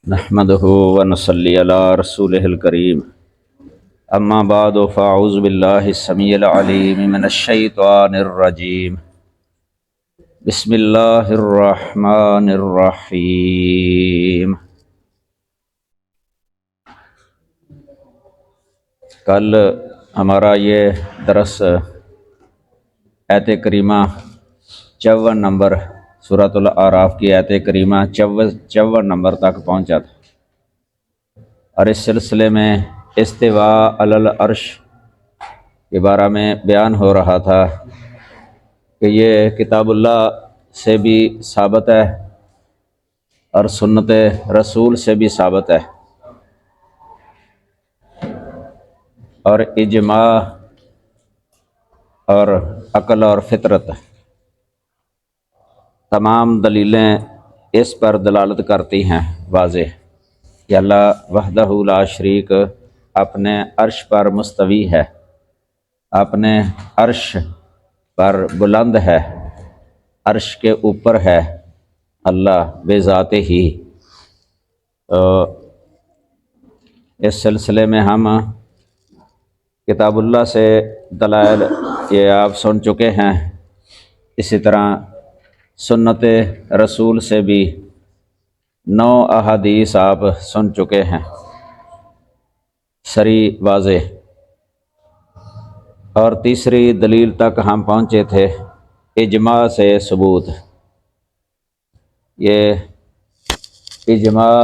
نحمده ونصلي على رسوله الكريم اما بعد فاعوذ بالله السميع العليم من الشيطان الرجيم بسم الله الرحمن الرحيم۔ کل ہمارا یہ درس آیت کریمہ 54 نمبر سورۃ الاعراف کی آیت کریمہ 54 نمبر تک پہنچا تھا، اور اس سلسلے میں استواء علی العرش کے بارے میں بیان ہو رہا تھا کہ یہ کتاب اللہ سے بھی ثابت ہے اور سنت رسول سے بھی ثابت ہے، اور اجماع اور عقل اور فطرت تمام دلیلیں اس پر دلالت کرتی ہیں واضح کہ اللہ وحدہ لا شریک اپنے عرش پر مستوی ہے، اپنے عرش پر بلند ہے، عرش کے اوپر ہے اللہ بذات ہی۔ تو اس سلسلے میں ہم کتاب اللہ سے دلائل یہ آپ سن چکے ہیں، اسی طرح سنت رسول سے بھی 9 احادیث آپ سن چکے ہیں صریح واضح، اور تیسری دلیل تک ہم پہنچے تھے اجماع سے ثبوت۔ یہ اجماع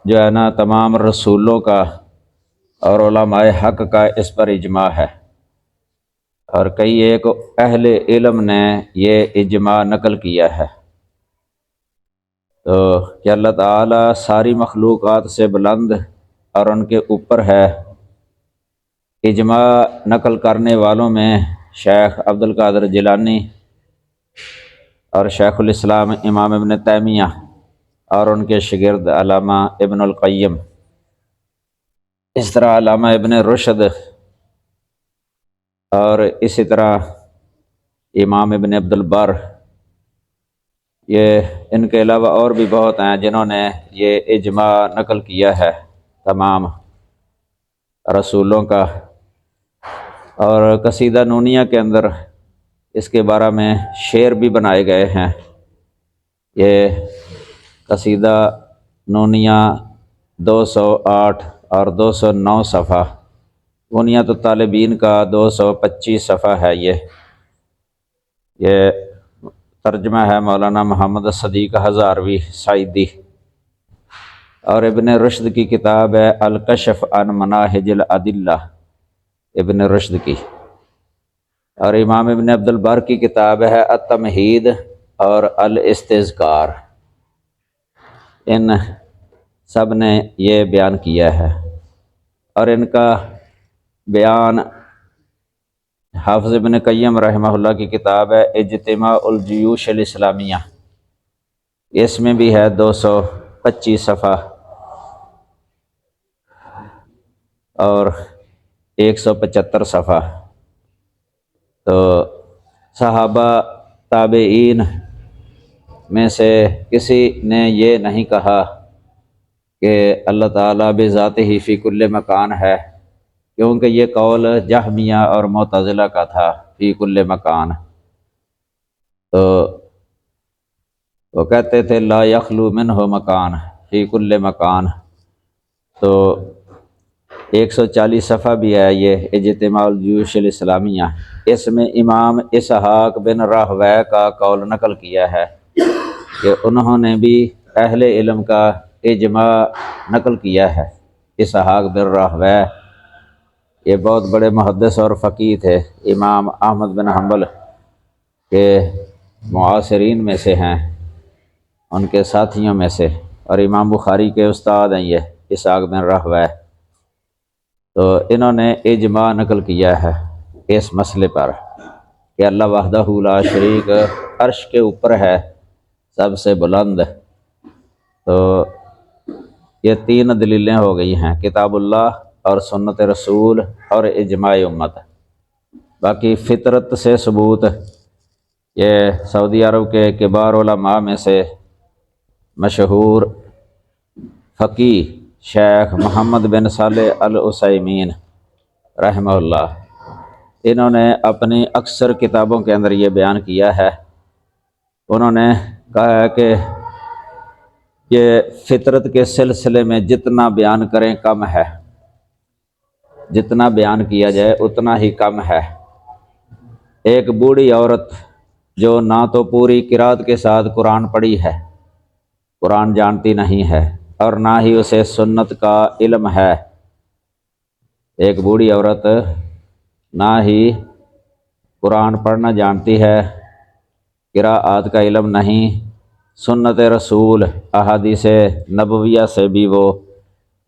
جو ہے نا تمام رسولوں کا اور علماء حق کا اس پر اجماع ہے، اور کئی ایک اہل علم نے یہ اجماع نقل کیا ہے، تو کہ اللہ تعالیٰ ساری مخلوقات سے بلند اور ان کے اوپر ہے۔ اجماع نقل کرنے والوں میں شیخ عبد القادر جیلانی اور شیخ الاسلام امام ابن تیمیہ اور ان کے شاگرد علامہ ابن القیم، اس طرح علامہ ابن رشد، اور اسی طرح امام ابن عبد البر، یہ ان کے علاوہ اور بھی بہت ہیں جنہوں نے یہ اجماع نقل کیا ہے تمام رسولوں کا۔ اور قصیدہ نونیہ کے اندر اس کے بارے میں شعر بھی بنائے گئے ہیں۔ یہ قصیدہ نونیہ 208 اور 209 صفحہ، بنیاد الطالبین کا 225 صفحہ ہے۔ یہ ترجمہ ہے مولانا محمد صدیق ہزاروی سعیدی، اور ابن رشد کی کتاب ہے الکشف عن مناہج الادلہ ابن رشد کی، اور امام ابن عبد البر کی کتاب ہے التمہید اور الاستذکار۔ ان سب نے یہ بیان کیا ہے، اور ان کا بیان حافظ ابن قیم رحمہ اللہ کی کتاب ہے اجتماع الجیوش الاسلامیہ، اس میں بھی ہے 225 صفحہ اور 175 صفحہ۔ تو صحابہ تابعین میں سے کسی نے یہ نہیں کہا کہ اللہ تعالیٰ بذات ہی فی کل مکان ہے، کیونکہ یہ قول جہمیہ اور معتزلہ کا تھا، فی کل مکان۔ تو وہ کہتے تھے لا یخلو منہ مکان فی کل مکان۔ تو 140 صفحہ بھی ہے یہ اجتماع الجیوش الاسلامیہ، اس میں امام اسحاق بن راہویہ کا قول نقل کیا ہے کہ انہوں نے بھی اہل علم کا اجماع نقل کیا ہے۔ اسحاق بن راہویہ یہ بہت بڑے محدث اور فقیہ تھے، امام احمد بن حنبل کے معاصرین میں سے ہیں، ان کے ساتھیوں میں سے، اور امام بخاری کے استاد ہیں یہ اسحاق بن راہویہ۔ تو انہوں نے اجماع نقل کیا ہے اس مسئلے پر کہ اللہ وحدہ لا شریک عرش کے اوپر ہے، سب سے بلند۔ تو یہ 3 دلیلیں ہو گئی ہیں، کتاب اللہ اور سنت رسول اور اجماع امت۔ باقی فطرت سے ثبوت، یہ سعودی عرب کے کبار علماء میں سے مشہور فقی شیخ محمد بن صالح العثیمین رحمہ اللہ، انہوں نے اپنی اکثر کتابوں کے اندر یہ بیان کیا ہے، انہوں نے کہا ہے کہ یہ فطرت کے سلسلے میں جتنا بیان کریں کم ہے، جتنا بیان کیا جائے اتنا ہی کم ہے۔ ایک بوڑھی عورت جو نہ تو پوری قرات کے ساتھ قرآن پڑھی ہے، قرآن جانتی نہیں ہے، اور نہ ہی اسے سنت کا علم ہے، ایک بوڑھی عورت نہ ہی قرآن پڑھنا جانتی ہے، قراءات کا علم نہیں، سنت رسول احادیث نبویہ سے بھی وہ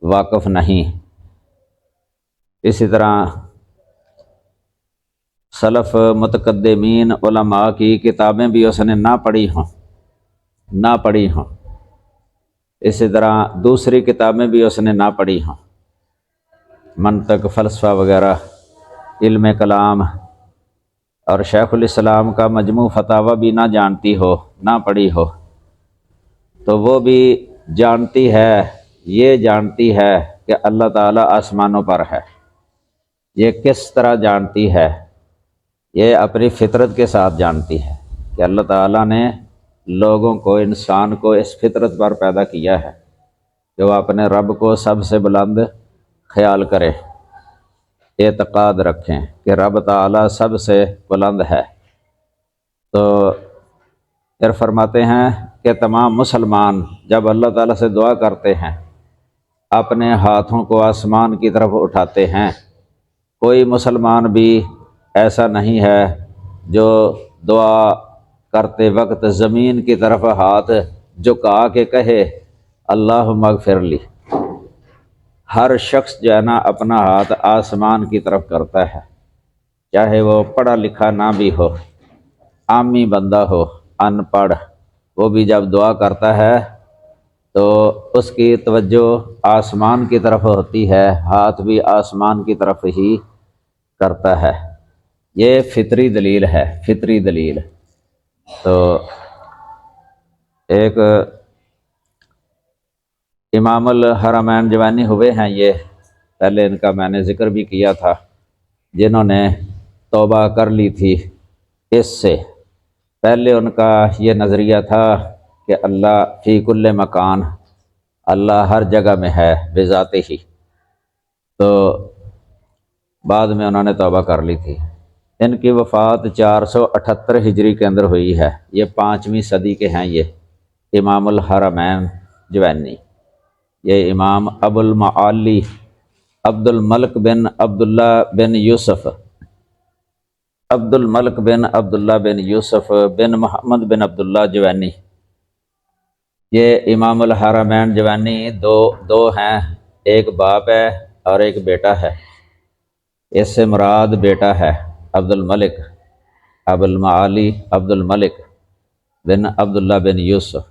واقف نہیں۔ اسی طرح سلف متقدمین علماء کی کتابیں بھی اس نے نہ پڑھی ہوں، اسی طرح دوسری کتابیں بھی اس نے نہ پڑھی ہوں، منطق، فلسفہ وغیرہ، علم کلام، اور شیخ الاسلام کا مجموع فتاوی بھی نہ جانتی ہو، نہ پڑھی ہو، تو وہ بھی جانتی ہے، یہ جانتی ہے کہ اللہ تعالیٰ آسمانوں پر ہے۔ یہ کس طرح جانتی ہے؟ یہ اپنی فطرت کے ساتھ جانتی ہے کہ اللہ تعالیٰ نے لوگوں کو، انسان کو اس فطرت پر پیدا کیا ہے کہ وہ اپنے رب کو سب سے بلند خیال کرے، اعتقاد رکھیں کہ رب تعالیٰ سب سے بلند ہے۔ تو پھر فرماتے ہیں کہ تمام مسلمان جب اللہ تعالیٰ سے دعا کرتے ہیں اپنے ہاتھوں کو آسمان کی طرف اٹھاتے ہیں، کوئی مسلمان بھی ایسا نہیں ہے جو دعا کرتے وقت زمین کی طرف ہاتھ جھکا کے کہے اللہم اغفر لی۔ ہر شخص جو ہے نا اپنا ہاتھ آسمان کی طرف کرتا ہے، چاہے وہ پڑھا لکھا نہ بھی ہو، عامی بندہ ہو، ان پڑھ، وہ بھی جب دعا کرتا ہے تو اس کی توجہ آسمان کی طرف ہوتی ہے، ہاتھ بھی آسمان کی طرف ہی کرتا ہے۔ یہ فطری دلیل ہے، فطری دلیل۔ تو ایک امام الحرمین جوانی ہوئے ہیں، یہ پہلے ان کا میں نے ذکر بھی کیا تھا، جنہوں نے توبہ کر لی تھی اس سے۔ پہلے ان کا یہ نظریہ تھا کہ اللہ فی کل مکان، اللہ ہر جگہ میں ہے بذات ہی، تو بعد میں انہوں نے توبہ کر لی تھی۔ ان کی وفات 478 ہجری کے اندر ہوئی ہے، یہ 5ویں صدی کے ہیں یہ امام الحرمین جوانی۔ یہ امام ابو المعالی عبد الملک بن عبداللہ بن یوسف، عبد الملک بن عبداللہ بن یوسف بن محمد بن عبداللہ جوانی، یہ امام الحرمین جوانی دو ہیں، ایک باپ ہے اور ایک بیٹا ہے۔ اس سے مراد بیٹا ہے عبد الملک، ابو المعالی عبد الملک بن عبداللہ بن یوسف۔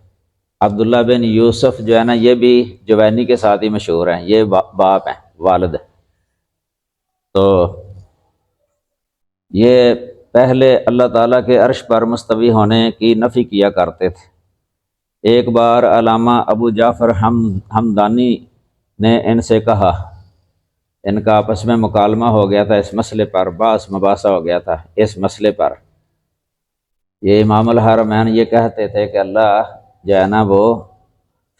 عبداللہ بن یوسف جو ہے نا یہ بھی جوانی کے ساتھ ہی مشہور ہیں، یہ باپ ہیں، والد۔ تو یہ پہلے اللہ تعالیٰ کے عرش پر مستوی ہونے کی نفی کیا کرتے تھے۔ ایک بار علامہ ابو جعفر حمدانی نے ان سے کہا، ان کا آپس میں مکالمہ ہو گیا تھا اس مسئلے پر، بحث مباحثہ ہو گیا تھا اس مسئلے پر۔ یہ امام الحرمین یہ کہتے تھے کہ اللہ جو ہے نا وہ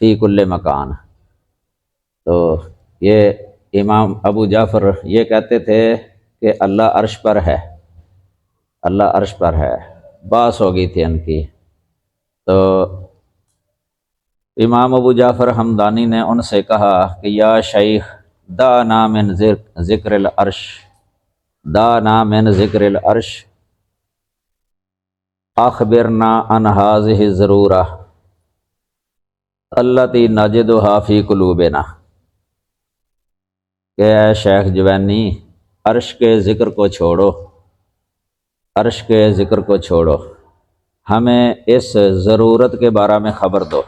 فی کل مکان، تو یہ امام ابو جعفر یہ کہتے تھے کہ اللہ عرش پر ہے، اللہ عرش پر ہے۔ بحث ہو گئی تھی ان کی، تو امام ابو جعفر حمدانی نے ان سے کہا کہ یا شیخ دعنا من ذکر العرش، دعنا من ذکر العرش اخبرنا عن هذه الضرورہ التی نجدها فی قلوبنا، کہ اے شیخ جوانی عرش کے ذکر کو چھوڑو، عرش کے ذکر کو چھوڑو، ہمیں اس ضرورت کے بارے میں خبر دو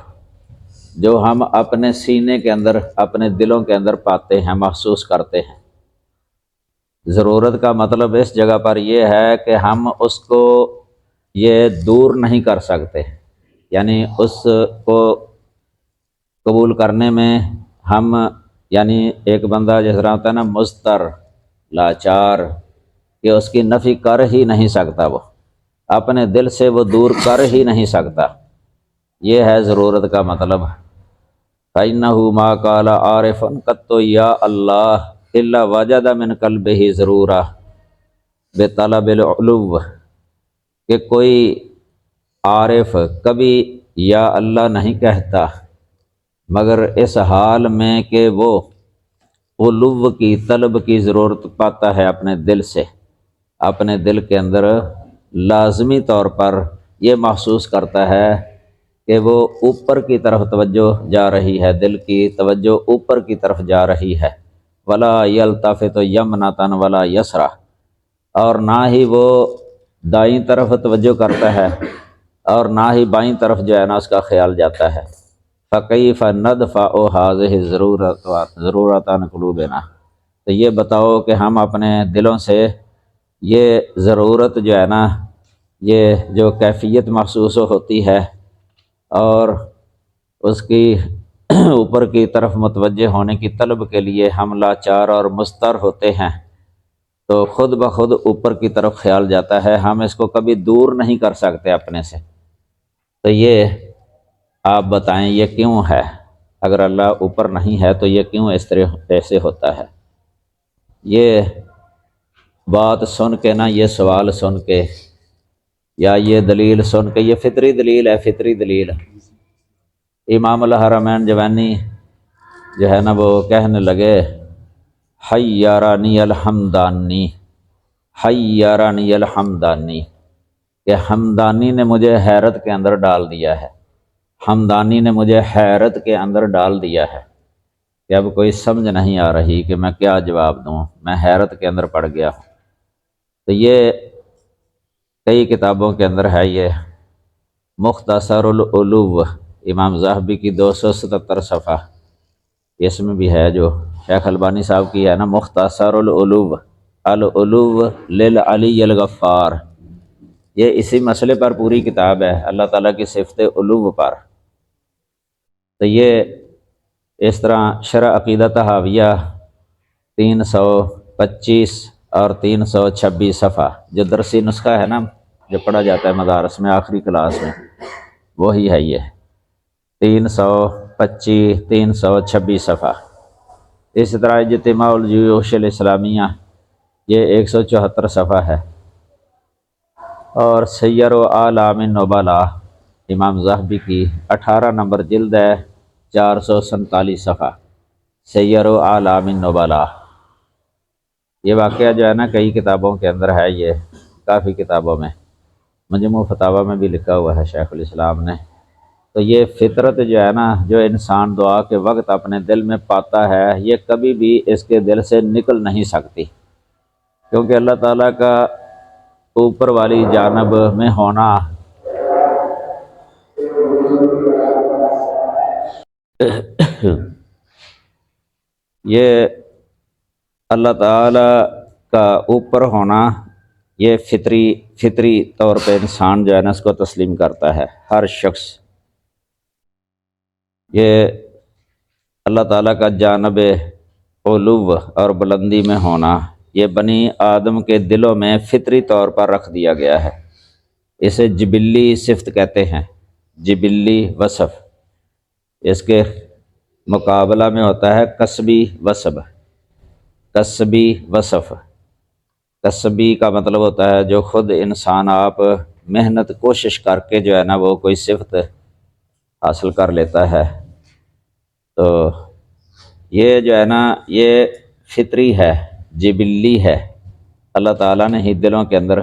جو ہم اپنے سینے کے اندر، اپنے دلوں کے اندر پاتے ہیں، محسوس کرتے ہیں۔ ضرورت کا مطلب اس جگہ پر یہ ہے کہ ہم اس کو یہ دور نہیں کر سکتے، یعنی اس کو قبول کرنے میں ہم یعنی ایک بندہ جس طرح ہوتا ہے نا مضطر، لاچار، کہ اس کی نفی کر ہی نہیں سکتا، وہ اپنے دل سے وہ دور کر ہی نہیں سکتا، یہ ہے ضرورت کا مطلب۔ فَإِنَّهُ مَا قَالَ عَارِفٌ قَطُّ يَا اللَّهُ إِلَّا وَجَدَ مِنْ قَلْبِهِ ضرورًا بِطَلَبِ الْعُلُوِّ، کہ کوئی عارف کبھی یا اللہ نہیں کہتا مگر اس حال میں کہ وہ علو کی طلب کی ضرورت پاتا ہے اپنے دل سے، اپنے دل کے اندر لازمی طور پر یہ محسوس کرتا ہے کہ وہ اوپر کی طرف توجہ جا رہی ہے، دل کی توجہ اوپر کی طرف جا رہی ہے۔ ولا یلتفت یمنۃ ولا یسرا، اور نہ ہی وہ دائیں طرف توجہ کرتا ہے اور نہ ہی بائیں طرف جو ہے نا اس کا خیال جاتا ہے۔ فَكَيْفَ نَدْفَعُ هَذِهِ ضرورۃ عَنْ قُلُوبِنَا، تو یہ بتاؤ کہ ہم اپنے دلوں سے یہ ضرورت جو ہے نا، یہ جو کیفیت محسوس ہوتی ہے اور اس کی اوپر کی طرف متوجہ ہونے کی طلب کے لیے ہم لاچار اور مضطر ہوتے ہیں، تو خود بخود اوپر کی طرف خیال جاتا ہے، ہم اس کو کبھی دور نہیں کر سکتے اپنے سے۔ تو یہ آپ بتائیں یہ کیوں ہے؟ اگر اللہ اوپر نہیں ہے تو یہ کیوں اس طرح ایسے ہوتا ہے؟ یہ بات سن کے نا، یہ سوال سن کے یا یہ دلیل سن کے، یہ فطری دلیل ہے، فطری دلیل۔ امام الحرمین جوینی جو ہے نا وہ کہنے لگے حیرانی الحمدانی، حیرانی الحمدانی، کہ حمدانی نے مجھے حیرت کے اندر ڈال دیا ہے، حمدانی نے مجھے حیرت کے اندر ڈال دیا ہے، کہ اب کوئی سمجھ نہیں آ رہی کہ میں کیا جواب دوں، میں حیرت کے اندر پڑ گیا ہوں۔ تو یہ کئی کتابوں کے اندر ہے، یہ مختصر العلو امام ذہبی کی 277 صفحہ، اس میں بھی ہے جو شیخ البانی صاحب کی ہے نا، مختصر العلو، العلو للعلی الغفار، یہ اسی مسئلے پر پوری کتاب ہے، اللہ تعالیٰ کی صفت علو پر۔ تو یہ اس طرح شرح عقیدہ طحاویہ 325 اور 326 صفحہ، جو درسی نسخہ ہے نا جو پڑھا جاتا ہے مدارس میں آخری کلاس میں، وہی ہے یہ 325 326 صفحہ۔ اسی طرح اجتماع الجیوش الاسلامیہ، یہ 174 صفحہ ہے، اور سیر و اعلام النبلاء امام ذہبی کی 18 نمبر جلد ہے، 447 صفحہ، سیر و اعلام النبلاء۔ یہ واقعہ جو ہے نا کئی کتابوں کے اندر ہے، یہ کافی کتابوں میں، مجموع فتاویٰ میں بھی لکھا ہوا ہے شیخ الاسلام نے۔ تو یہ فطرت جو ہے نا، جو انسان دعا کے وقت اپنے دل میں پاتا ہے، یہ کبھی بھی اس کے دل سے نکل نہیں سکتی، کیونکہ اللہ تعالیٰ کا اوپر والی جانب میں ہونا یہ اللہ تعالیٰ کا اوپر ہونا، یہ فطری طور پہ انسان جو ہے نا اس کو تسلیم کرتا ہے، ہر شخص۔ یہ اللہ تعالیٰ کا جانب علو اور بلندی میں ہونا، یہ بنی آدم کے دلوں میں فطری طور پر رکھ دیا گیا ہے، اسے جبلی صفت کہتے ہیں، جبلی وصف۔ اس کے مقابلہ میں ہوتا ہے کسبی وصف، کسبی وصف، کسبی کا مطلب ہوتا ہے جو خود انسان آپ محنت کوشش کر کے جو ہے نا وہ کوئی صفت حاصل کر لیتا ہے۔ تو یہ جو ہے نا یہ فطری ہے، جبلی ہے، اللہ تعالیٰ نے ہی دلوں کے اندر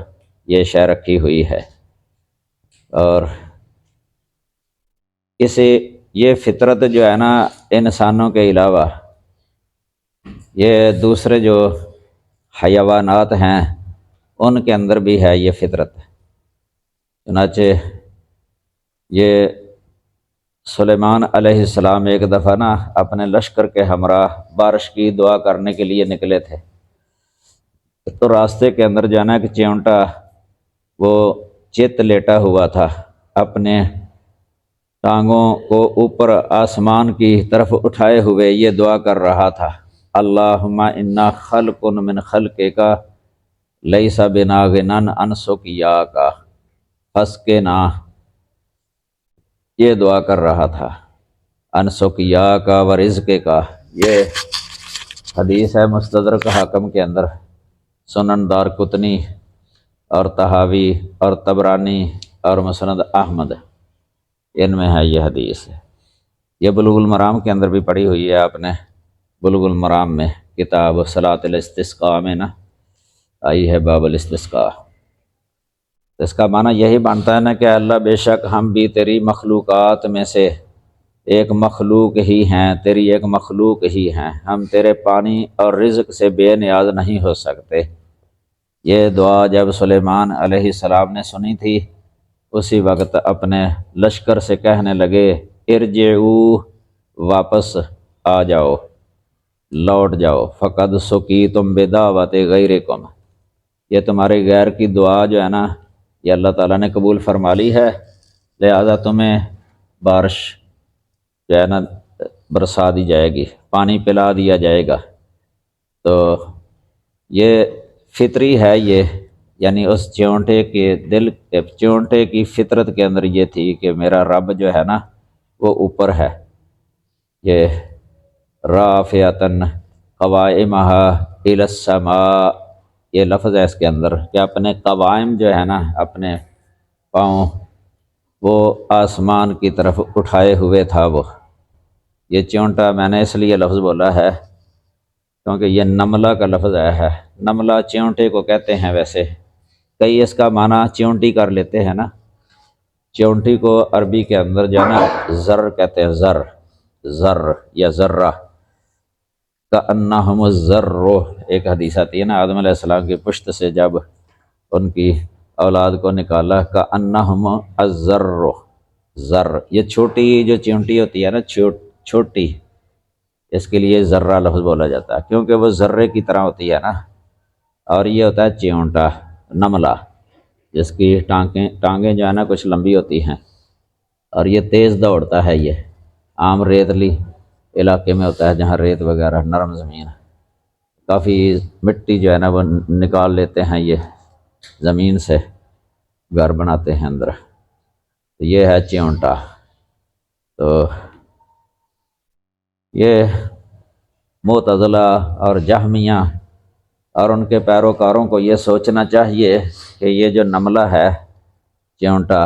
یہ شے رکھی ہوئی ہے۔ اور اسے یہ فطرت جو ہے نا انسانوں کے علاوہ یہ دوسرے جو حیوانات ہیں ان کے اندر بھی ہے یہ فطرت۔ چنانچہ یہ سلیمان علیہ السلام ایک دفعہ نا اپنے لشکر کے ہمراہ بارش کی دعا کرنے کے لیے نکلے تھے، تو راستے کے اندر جانا کہ چیونٹا وہ چت لیٹا ہوا تھا اپنے ٹانگوں کو اوپر آسمان کی طرف اٹھائے ہوئے یہ دعا کر رہا تھا، اللہم انا خلق من خلقک لیس بنا غنن عن سقیاک فاسقنا، یہ دعا کر رہا تھا عن سقیاک و رزقک۔ یہ حدیث ہے مستدرک حاکم کے اندر، سنن دارقطنی اور طحاوی اور طبرانی اور مسند احمد، ان میں ہے یہ حدیث۔ یہ بلوغ المرام کے اندر بھی پڑھی ہوئی ہے آپ نے، بلوغ المرام میں کتاب صلاۃ الاستسقاء میں نا آئی ہے باب الاستسقاء۔ اس کا معنی یہی بنتا ہے نا کہ اللہ بے شک ہم بھی تیری مخلوقات میں سے ایک مخلوق ہی ہیں، تیری ایک مخلوق ہی ہیں، ہم تیرے پانی اور رزق سے بے نیاز نہیں ہو سکتے۔ یہ دعا جب سلیمان علیہ السلام نے سنی تھی، اسی وقت اپنے لشکر سے کہنے لگے ارجعو، واپس آ جاؤ، لوٹ جاؤ، فقد سقیتم بدعوت غیرکم، یہ تمہاری غیر کی دعا جو ہے نا یہ اللہ تعالیٰ نے قبول فرما لی ہے، لہذا تمہیں بارش جو ہے نا برسا دی جائے گی، پانی پلا دیا جائے گا۔ تو یہ فطری ہے، یہ یعنی اس چونٹے کے دل چونٹے کی فطرت کے اندر یہ تھی کہ میرا رب جو ہے نا وہ اوپر ہے۔ یہ رافعۃً قوائمہا الی السماء، یہ لفظ ہے اس کے اندر کہ اپنے قوائم جو ہے نا اپنے پاؤں وہ آسمان کی طرف اٹھائے ہوئے تھا وہ۔ یہ چونٹا میں نے اس لیے لفظ بولا ہے کیونکہ یہ نملہ کا لفظ آیا ہے، نملہ چونٹے کو کہتے ہیں، ویسے کئی اس کا معنی چونٹی کر لیتے ہیں نا، چونٹی کو عربی کے اندر جو ہے نا زر کہتے ہیں، زر، زر یا ذرہ، کأنہم الزر، ایک حدیث آتی ہے نا آدم علیہ السلام کی پشت سے جب ان کی اولاد کو نکالا، کأنہم الزر، زر، یہ چھوٹی جو چونٹی ہوتی ہے نا چھوٹی، اس کے لیے ذرہ لفظ بولا جاتا ہے کیونکہ وہ ذرے کی طرح ہوتی ہے نا، اور یہ ہوتا ہے چونٹا، نملہ، جس کی ٹانگیں جو ہے نا کچھ لمبی ہوتی ہیں اور یہ تیز دوڑتا ہے۔ یہ عام ریتلی علاقے میں ہوتا ہے جہاں ریت وغیرہ نرم زمین، کافی مٹی جو ہے نا وہ نکال لیتے ہیں یہ زمین سے، گھر بناتے ہیں اندر، تو یہ ہے چونٹا۔ تو یہ معتزلہ اور جہمیہ اور ان کے پیروکاروں کو یہ سوچنا چاہیے کہ یہ جو نملہ ہے چونٹا،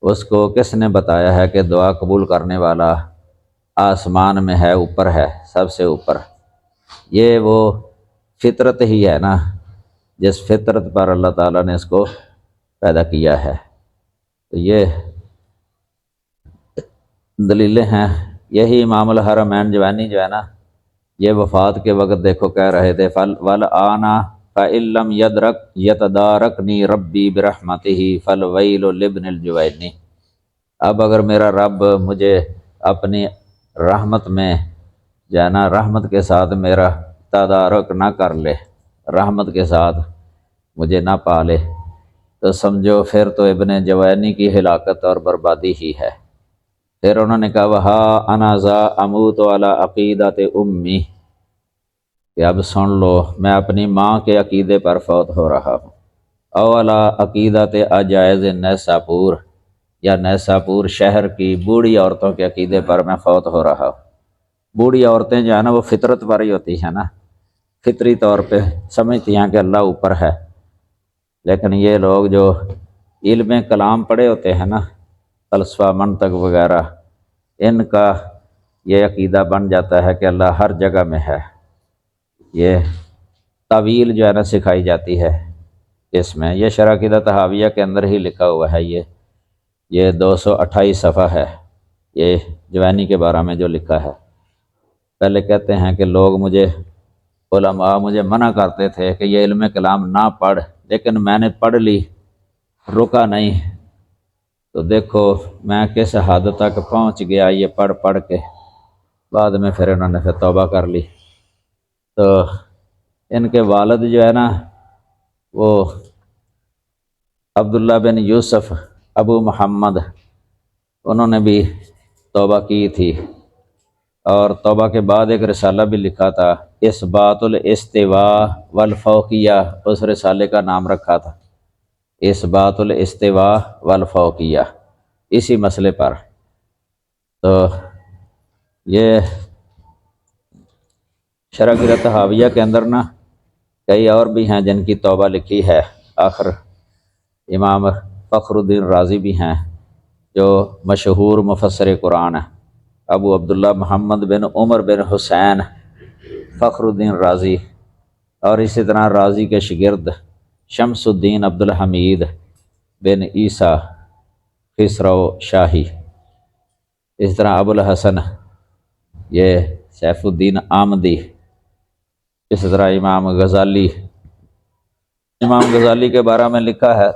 اس کو کس نے بتایا ہے کہ دعا قبول کرنے والا آسمان میں ہے، اوپر ہے، سب سے اوپر۔ یہ وہ فطرت ہی ہے نا جس فطرت پر اللہ تعالیٰ نے اس کو پیدا کیا ہے۔ تو یہ دلیلیں ہیں۔ یہی امام الحرمین جوینی جو ہے نا یہ وفات کے وقت دیکھو کہہ رہے تھے وَالْآنَ فَإِن لَّمْ يَتَدَارَكْنِي رَبِّي بِرَحْمَتِهِ فَالْوَيْلُ لِابْنِ الْجُوَيْنِ، اب اگر میرا رب مجھے اپنی رحمت میں جو ہے نا رحمت کے ساتھ میرا تدارک نہ کر لے، رحمت کے ساتھ مجھے نہ پالے، تو سمجھو پھر تو ابن جوینی کی ہلاکت اور بربادی ہی ہے۔ پھر انہوں نے کہا وَهَا أَنَا ذَا أَمُوتُ عَلَىٰ عَقِیدَةِ أُمِّی، کہ اب سن لو میں اپنی ماں کے عقیدے پر فوت ہو رہا ہوں، او عَلَىٰ عَقِیدَةِ عَجَائِزِ نیساپور، یا نیساپور شہر کی بوڑھی عورتوں کے عقیدے پر میں فوت ہو رہا ہوں۔ بوڑھی عورتیں جو ہے نا وہ فطرت پر ہی ہوتی ہیں نا، فطری طور پہ سمجھتی ہیں کہ اللہ اوپر ہے، لیکن یہ لوگ جو علم کلام پڑھے ہوتے ہیں نا، فلسفہ منطق وغیرہ، ان کا یہ عقیدہ بن جاتا ہے کہ اللہ ہر جگہ میں ہے۔ یہ تعویل جو ہے نا سکھائی جاتی ہے اس میں، یہ شرح عقیدہ طحاویہ کے اندر ہی لکھا ہوا ہے، یہ 228 صفحہ ہے، یہ جوینی کے بارے میں جو لکھا ہے۔ پہلے کہتے ہیں کہ لوگ علماء مجھے منع کرتے تھے کہ یہ علم کلام نہ پڑھ، لیکن میں نے پڑھ لی، رکا نہیں، تو دیکھو میں کس حد تک پہنچ گیا یہ پڑھ کے۔ بعد میں پھر انہوں نے پھر توبہ کر لی۔ تو ان کے والد جو ہے نا وہ عبداللہ بن یوسف ابو محمد انہوں نے بھی توبہ کی تھی، اور توبہ کے بعد ایک رسالہ بھی لکھا تھا، اثبات الاستواء والفوقیہ، اس رسالے کا نام رکھا تھا اثبات الاستواء والفوقیہ، اسی مسئلے پر۔ تو یہ شرح طحاویہ کے اندر نا کئی اور بھی ہیں جن کی توبہ لکھی ہے، آخر امام فخر الدین رازی بھی ہیں جو مشہور مفسر قرآن ہیں، ابو عبداللہ محمد بن عمر بن حسین فخر الدین رازی، اور اسی طرح رازی کے شاگرد شمس الدین عبدالحمید بن عیسیٰ خسرو شاہی، اس طرح ابو الحسن یہ سیف الدین آمدی، اس طرح امام غزالی کے بارے میں لکھا ہے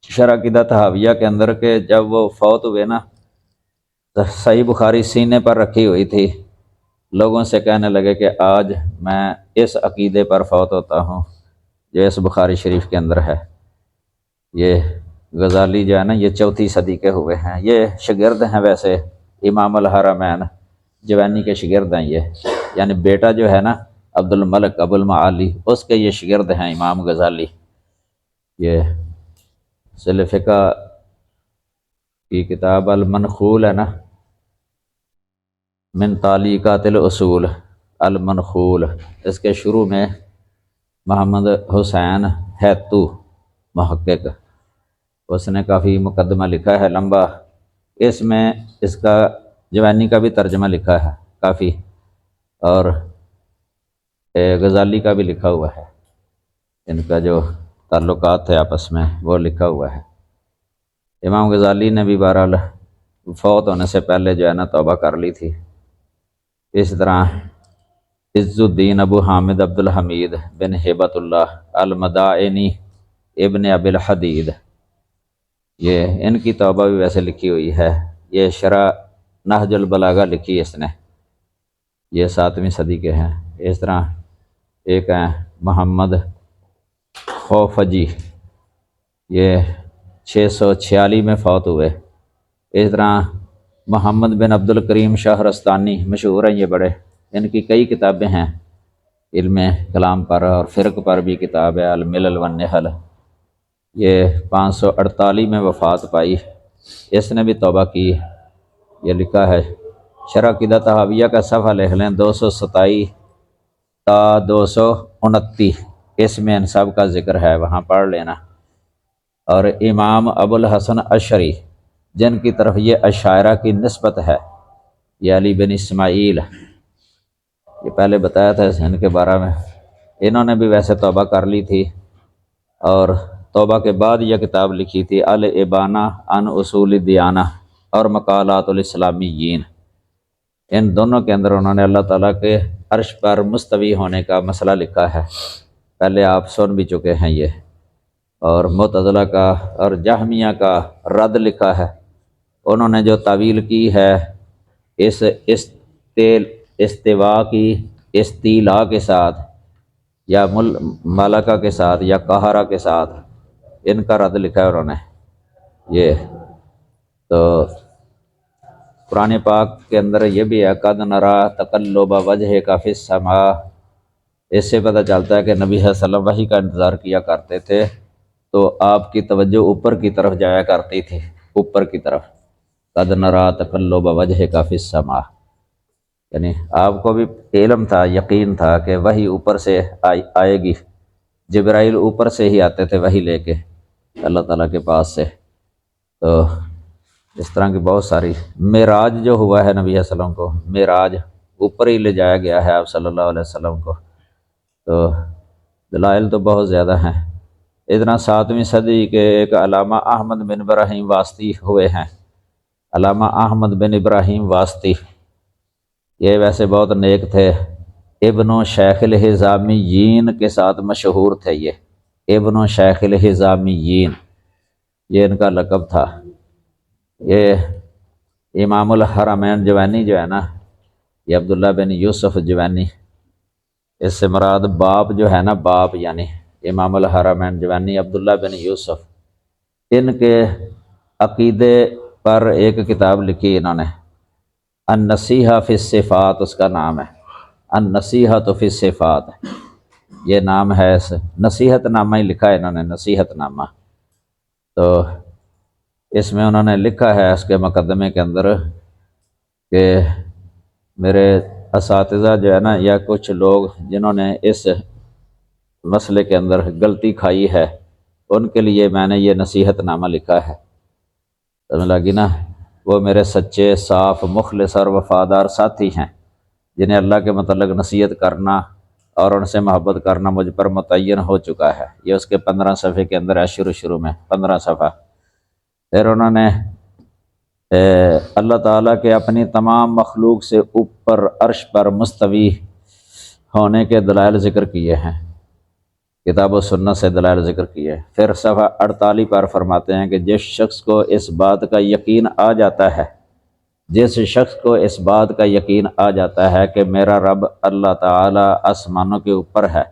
شرح عقیدہ طحاویہ کے اندر کہ جب وہ فوت ہوئے نا، صحیح بخاری سینے پر رکھی ہوئی تھی، لوگوں سے کہنے لگے کہ آج میں اس عقیدے پر فوت ہوتا ہوں جو اس بخاری شریف کے اندر ہے۔ یہ غزالی جو ہے نا یہ 4 صدی کے ہوئے ہیں، یہ شاگرد ہیں ویسے امام الحرمین جوینی کے شاگرد ہیں یہ، یعنی بیٹا جو ہے نا عبد الملک ابو المعالی، اس کے یہ شاگرد ہیں امام غزالی۔ یہ اصل فقہ کی کتاب المنخول ہے نا، من تعلیقات الاصول المنخول، اس کے شروع میں محمد حسین حیتو محقق، اس نے کافی مقدمہ لکھا ہے لمبا، اس میں اس کا جوینی کا بھی ترجمہ لکھا ہے کافی، اور غزالی کا بھی لکھا ہوا ہے، ان کا جو تعلقات تھے آپس میں وہ لکھا ہوا ہے۔ امام غزالی نے بھی بہرحال فوت ہونے سے پہلے جو ہے نا توبہ کر لی تھی۔ اس طرح عز الدین ابو حامد عبدالحمید بن ہیبت اللہ المدائنی ابن ابی الحدید، یہ ان کی توبہ بھی ویسے لکھی ہوئی ہے، یہ شرح نہج البلاغہ لکھی اس نے، یہ 7ویں صدی کے ہیں۔ اس طرح ایک ہیں محمد خوفجی، یہ 646 میں فوت ہوئے۔ اس طرح محمد بن عبد الکریم شاہرستانی مشہور ہیں یہ بڑے، ان کی کئی کتابیں ہیں علم کلام پر، اور فرق پر بھی کتاب ہے الملل والنحل، یہ 548 میں وفات پائی، اس نے بھی توبہ کی۔ یہ لکھا ہے شرح عقیدہ طحاویہ کا صفحہ لکھ لیں 227 تا 229، اس میں ان سب کا ذکر ہے، وہاں پڑھ لینا۔ اور امام ابو الحسن اشعری جن کی طرف یہ اشاعرہ کی نسبت ہے، یہ علی بن اسماعیل، یہ پہلے بتایا تھا ان کے بارے میں، انہوں نے بھی ویسے توبہ کر لی تھی، اور توبہ کے بعد یہ کتاب لکھی تھی الابانہ عن اصول الدیانہ اور مقالات الاسلامیین، ان دونوں کے اندر انہوں نے اللہ تعالیٰ کے عرش پر مستوی ہونے کا مسئلہ لکھا ہے، پہلے آپ سن بھی چکے ہیں یہ، اور معتزلہ کا اور جہمیہ کا رد لکھا ہے، انہوں نے جو تعویل کی ہے اس استواء کی استیلاء کے ساتھ یا ملکہ کے ساتھ یا قہرہ کے ساتھ، ان کا رد لکھا ہے انہوں نے۔ یہ تو قرآن پاک کے اندر یہ بھی ہے قد نرا تقلب وجہک فی السماء، اس سے پتہ چلتا ہے کہ نبی صلی اللہ علیہ وسلم وحی کا انتظار کیا کرتے تھے تو آپ کی توجہ اوپر کی طرف جایا کرتی تھی، اوپر کی طرف، قد نرا تقلب وجہک فی السماء، یعنی آپ کو بھی علم تھا، یقین تھا کہ وحی اوپر سے آئے گی، جبرائیل اوپر سے ہی آتے تھے وحی لے کے اللہ تعالیٰ کے پاس سے۔ تو اس طرح کی بہت ساری، معراج جو ہوا ہے نبی صلی اللہ علیہ وسلم کو، معراج اوپر ہی لے جایا گیا ہے آپ صلی اللہ علیہ وسلم کو، تو دلائل تو بہت زیادہ ہیں۔ اتنا 7ویں صدی کے ایک علامہ احمد بن ابراہیم واسطی ہوئے ہیں، علامہ احمد بن ابراہیم واسطی، یہ ویسے بہت نیک تھے، ابن شیخ الحزامیین کے ساتھ مشہور تھے، یہ ابن شیخ الحزامیین یہ ان کا لقب تھا۔ یہ امام الحرمین جوینی جو ہے نا، یہ عبداللہ بن یوسف جوینی، اس سے مراد باپ جو ہے نا، باپ یعنی امام الحرمین جوینی عبداللہ بن یوسف، ان کے عقیدے پر ایک کتاب لکھی انہوں نے، النصیحہ فی الصفات اس کا نام ہے، النصیحۃ فی الصفات یہ نام ہے، نصیحت نامہ ہی لکھا ہے انہوں نے، نصیحت نامہ۔ تو اس میں انہوں نے لکھا ہے اس کے مقدمے کے اندر کہ میرے اساتذہ جو ہے نا، یا کچھ لوگ جنہوں نے اس مسئلے کے اندر غلطی کھائی ہے، ان کے لیے میں نے یہ نصیحت نامہ لکھا ہے، سمجھ لگی نا۔ وہ میرے سچے، صاف، مخلص اور وفادار ساتھی ہیں، جنہیں اللہ کے متعلق نصیحت کرنا اور ان سے محبت کرنا مجھ پر متعین ہو چکا ہے۔ یہ اس کے 15 صفحے کے اندر ہے، شروع میں 15 صفحہ۔ پھر انہوں نے اللہ تعالیٰ کے اپنی تمام مخلوق سے اوپر عرش پر مستوی ہونے کے دلائل ذکر کیے ہیں، کتاب و سنت سے دلائل ذکر کیے۔ پھر صفحہ 48 پر فرماتے ہیں کہ جس شخص کو اس بات کا یقین آ جاتا ہے، جس شخص کو اس بات کا یقین آ جاتا ہے کہ میرا رب اللہ تعالیٰ آسمانوں کے اوپر ہے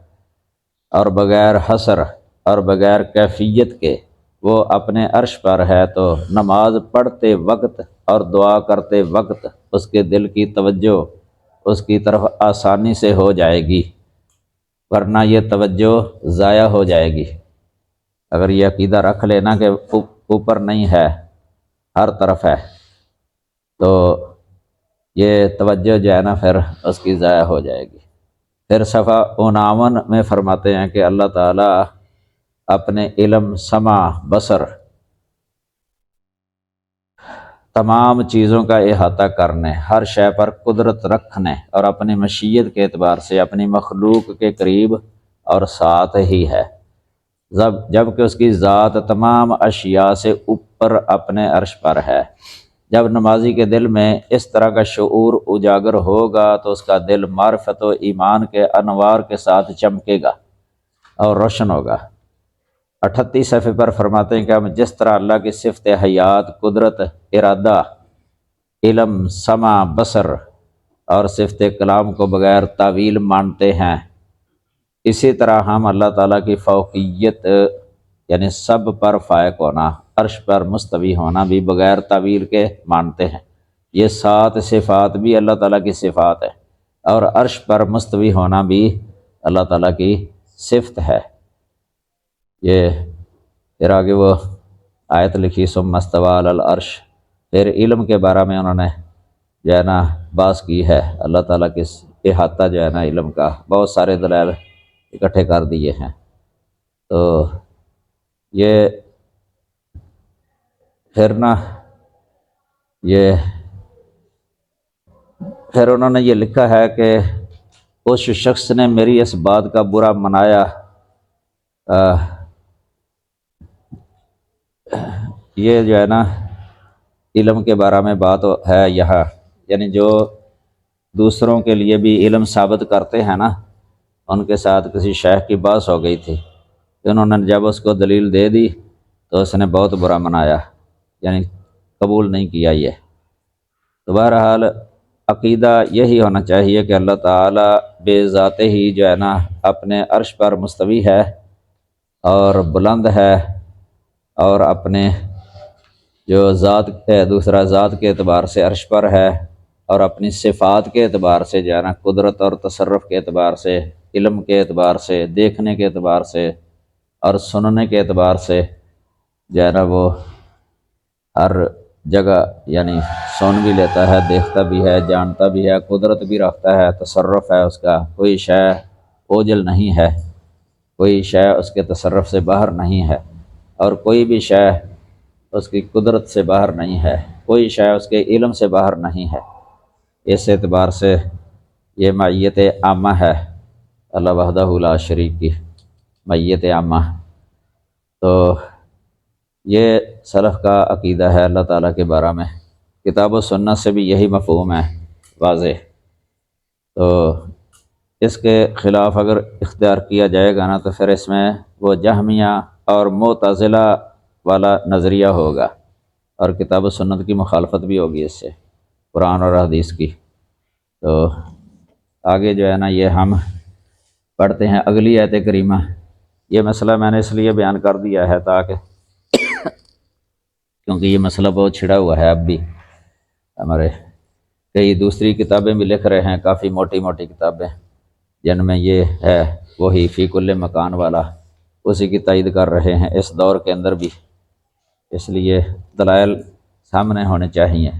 اور بغیر حصر اور بغیر کیفیت کے وہ اپنے عرش پر ہے، تو نماز پڑھتے وقت اور دعا کرتے وقت اس کے دل کی توجہ اس کی طرف آسانی سے ہو جائے گی، ورنہ یہ توجہ ضائع ہو جائے گی۔ اگر یہ عقیدہ رکھ لینا کہ اوپر نہیں ہے، ہر طرف ہے، تو یہ توجہ جو ہے نا پھر اس کی ضائع ہو جائے گی۔ پھر صفحہ 59 میں فرماتے ہیں کہ اللہ تعالیٰ اپنے علم، سمع، بصر، تمام چیزوں کا احاطہ کرنے، ہر شے پر قدرت رکھنے اور اپنی مشیت کے اعتبار سے اپنی مخلوق کے قریب اور ساتھ ہی ہے، جبکہ اس کی ذات تمام اشیاء سے اوپر اپنے عرش پر ہے۔ جب نمازی کے دل میں اس طرح کا شعور اجاگر ہوگا تو اس کا دل معرفت و ایمان کے انوار کے ساتھ چمکے گا اور روشن ہوگا۔ 38 صفحے پر فرماتے ہیں کہ ہم جس طرح اللہ کی صفت حیات، قدرت، ارادہ، علم، سمع، بصر اور صفت کلام کو بغیر تعویل مانتے ہیں، اسی طرح ہم اللہ تعالیٰ کی فوقیت یعنی سب پر فائق ہونا، عرش پر مستوی ہونا بھی بغیر تعویل کے مانتے ہیں۔ یہ 7 صفات بھی اللہ تعالیٰ کی صفات ہے، اور عرش پر مستوی ہونا بھی اللہ تعالیٰ کی صفت ہے۔ یہ پھر آگے وہ آیت لکھی، ثم استوی علی العرش۔ پھر علم کے بارے میں انہوں نے جو ہے نا بات کی ہے، اللہ تعالیٰ کے احاطہ جو ہے نا علم کا، بہت سارے دلائل اکٹھے کر دیے ہیں۔ تو یہ پھر نا پھر انہوں نے یہ لکھا ہے کہ اس شخص نے میری اس بات کا برا منایا، یہ جو ہے نا علم کے بارے میں بات ہے یہاں، یعنی جو دوسروں کے لیے بھی علم ثابت کرتے ہیں نا، ان کے ساتھ کسی شیخ کی بحث ہو گئی تھی، انہوں نے جب اس کو دلیل دے دی تو اس نے بہت برا منایا، یعنی قبول نہیں کیا یہ۔ تو بہرحال عقیدہ یہی ہونا چاہیے کہ اللہ تعالیٰ بے ذات ہی جو ہے نا اپنے عرش پر مستوی ہے اور بلند ہے، اور اپنے جو ذات ہے، دوسرا ذات کے اعتبار سے عرش پر ہے، اور اپنی صفات کے اعتبار سے جو ہے نا قدرت اور تصرف کے اعتبار سے، علم کے اعتبار سے، دیکھنے کے اعتبار سے اور سننے کے اعتبار سے جو ہے نا وہ ہر جگہ یعنی سن بھی لیتا ہے، دیکھتا بھی ہے، جانتا بھی ہے، قدرت بھی رکھتا ہے، تصرف ہے اس کا، کوئی شے اوجل نہیں ہے، کوئی شے اس کے تصرف سے باہر نہیں ہے، اور کوئی بھی شے اس کی قدرت سے باہر نہیں ہے، کوئی شے اس کے علم سے باہر نہیں ہے۔ اس اعتبار سے یہ معیت عامہ ہے اللہ وحدہ لا شریک کی معیت عامہ۔ تو یہ سلف کا عقیدہ ہے اللہ تعالیٰ کے بارے میں، کتاب و سنت سے بھی یہی مفہوم ہے واضح۔ تو اس کے خلاف اگر اختیار کیا جائے گا نا تو پھر اس میں وہ جہمیہ اور معتزلہ والا نظریہ ہوگا، اور کتاب و سنت کی مخالفت بھی ہوگی اس سے، قرآن اور حدیث کی۔ تو آگے جو ہے نا یہ ہم پڑھتے ہیں اگلی آیت کریمہ۔ یہ مسئلہ میں نے اس لیے بیان کر دیا ہے تاکہ کیونکہ یہ مسئلہ بہت چھڑا ہوا ہے اب بھی ہمارے، کئی دوسری کتابیں بھی لکھ رہے ہیں، کافی موٹی موٹی کتابیں جن میں یہ ہے وہی فی کل مکان والا، اسی کی تائید کر رہے ہیں اس دور کے اندر بھی۔ اس لیے دلائل سامنے ہونے چاہیے۔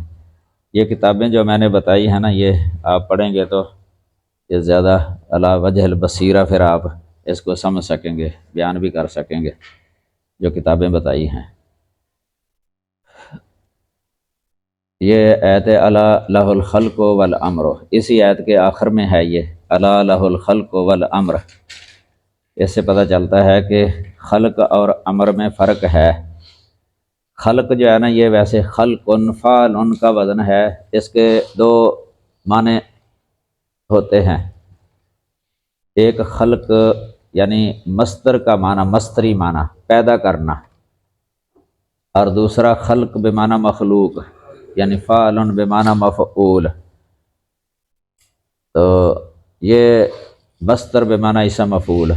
یہ کتابیں جو میں نے بتائی ہیں نا، یہ آپ پڑھیں گے تو یہ زیادہ علی وجہ البصیرہ پھر آپ اس کو سمجھ سکیں گے، بیان بھی کر سکیں گے جو کتابیں بتائی ہیں۔ یہ آیت الا لہ الخلق والامر، اسی آیت کے آخر میں ہے یہ الا لہ الخلق والامر۔ اس سے پتہ چلتا ہے کہ خلق اور امر میں فرق ہے۔ خلق جو ہے نا، یہ ویسے خلق فعل کا وزن ہے، اس کے دو معنی ہوتے ہیں۔ ایک خلق یعنی مصدر کا معنی، مصدری معنی پیدا کرنا، اور دوسرا خلق بمعنی مخلوق یعنی فعل بمعنی مفعول۔ تو یہ مصدر بمعنی اسم مفعول،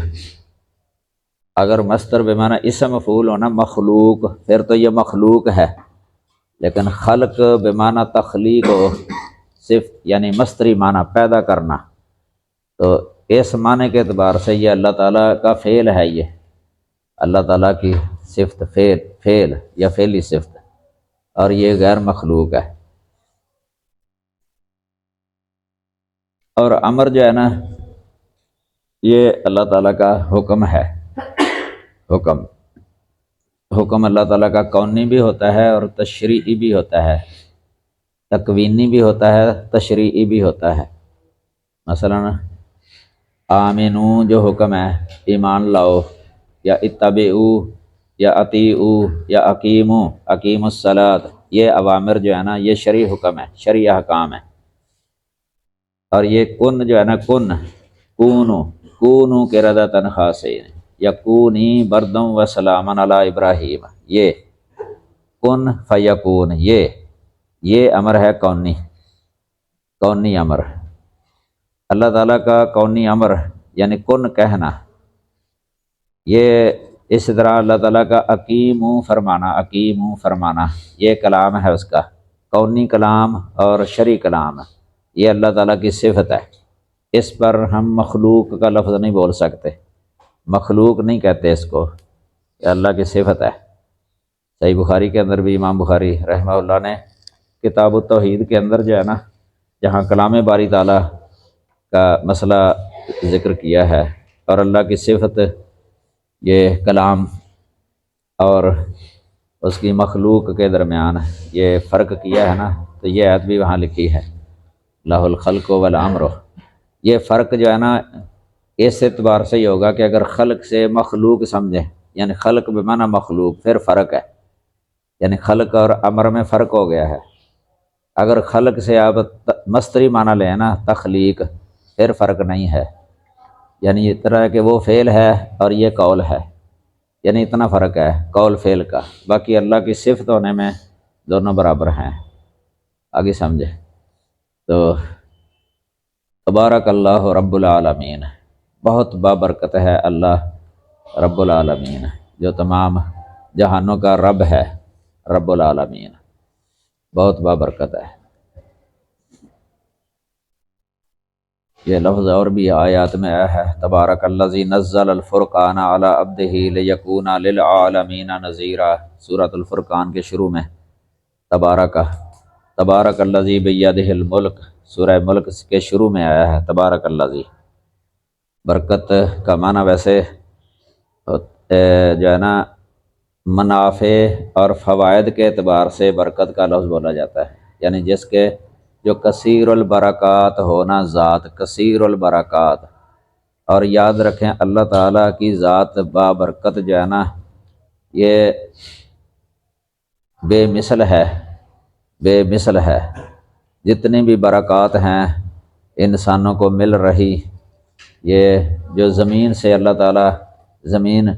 اگر مصدر بمعنی اسم مفعول ہونا مخلوق، پھر تو یہ مخلوق ہے، لیکن خلق بمعنی تخلیق ہو صرف یعنی مصدری معنی پیدا کرنا، تو اس معنی کے اعتبار سے یہ اللہ تعالیٰ کا فعل ہے، یہ اللہ تعالیٰ کی صفت فعل یا فعلی صفت، اور یہ غیر مخلوق ہے۔ اور امر جو ہے نا، یہ اللہ تعالیٰ کا حکم ہے۔ حکم اللہ تعالیٰ کا کونی بھی ہوتا ہے اور تشریعی بھی ہوتا ہے، تکوینی بھی ہوتا ہے، تشریعی بھی ہوتا ہے۔ مثلا آمنو جو حکم ہے ایمان لاؤ، یا اتبعو یا اطیعو یا اقیموا الصلاۃ، یہ اوامر جو ہے نا یہ شرعی حکم ہے، شرعی احکام ہے۔ اور یہ کن جو ہے نا، کونو قردۃ خاسئین یکونی بردم و سلاما علی ابراہیم، یہ کن فیکون، یہ امر ہے کونی امر۔ اللہ تعالیٰ کا کونی امر یعنی کن کہنا، یہ اس طرح اللہ تعالیٰ کا اقیمو فرمانا یہ کلام ہے اس کا، کونی کلام اور شرعی کلام، یہ اللہ تعالیٰ کی صفت ہے۔ اس پر ہم مخلوق کا لفظ نہیں بول سکتے، مخلوق نہیں کہتے اس کو، یہ اللہ کی صفت ہے۔ صحیح بخاری کے اندر بھی امام بخاری رحمہ اللہ نے کتاب التوحید کے اندر جو ہے نا، جہاں کلام باری تعالیٰ کا مسئلہ ذکر کیا ہے اور اللہ کی صفت یہ کلام اور اس کی مخلوق کے درمیان یہ فرق کیا ہے نا، تو یہ آیت بھی وہاں لکھی ہے لہ الخلق والامر۔ یہ فرق جو ہے نا اس اعتبار سے ہی ہوگا کہ اگر خلق سے مخلوق سمجھیں، یعنی خلق بمعنی مخلوق، پھر فرق ہے، یعنی خلق اور امر میں فرق ہو گیا ہے۔ اگر خلق سے آپ مصدری معنی لیں نا تخلیق، پھر فرق نہیں ہے، یعنی اس طرح کہ وہ فعل ہے اور یہ قول ہے، یعنی اتنا فرق ہے قول فعل کا، باقی اللہ کی صفت ہونے میں دونوں برابر ہیں۔ آگے سمجھے تو تبارک اللہ رب العالمین، بہت بابرکت ہے اللہ رب العالمین جو تمام جہانوں کا رب ہے، رب العالمین بہت بابرکت ہے۔ یہ لفظ اور بھی آیات میں آیا ہے، تبارک الذی نزل الفرقان علی عبدہ لیکون للعالمین نذیرا، سورۃ الفرقان کے شروع میں تبارک الذی بیدہ الملک، سورہ ملک کے شروع میں آیا ہے تبارک الذی۔ برکت کا معنی ویسے جو ہے نا منافع اور فوائد کے اعتبار سے برکت کا لفظ بولا جاتا ہے، یعنی جس کے جو کثیر البرکات ہونا ذات، کثیر البرکات۔ اور یاد رکھیں اللہ تعالیٰ کی ذات بابرکت جو ہے نا یہ بے مثل ہے، جتنی بھی برکات ہیں انسانوں کو مل رہی، یہ جو زمین سے اللہ تعالیٰ زمین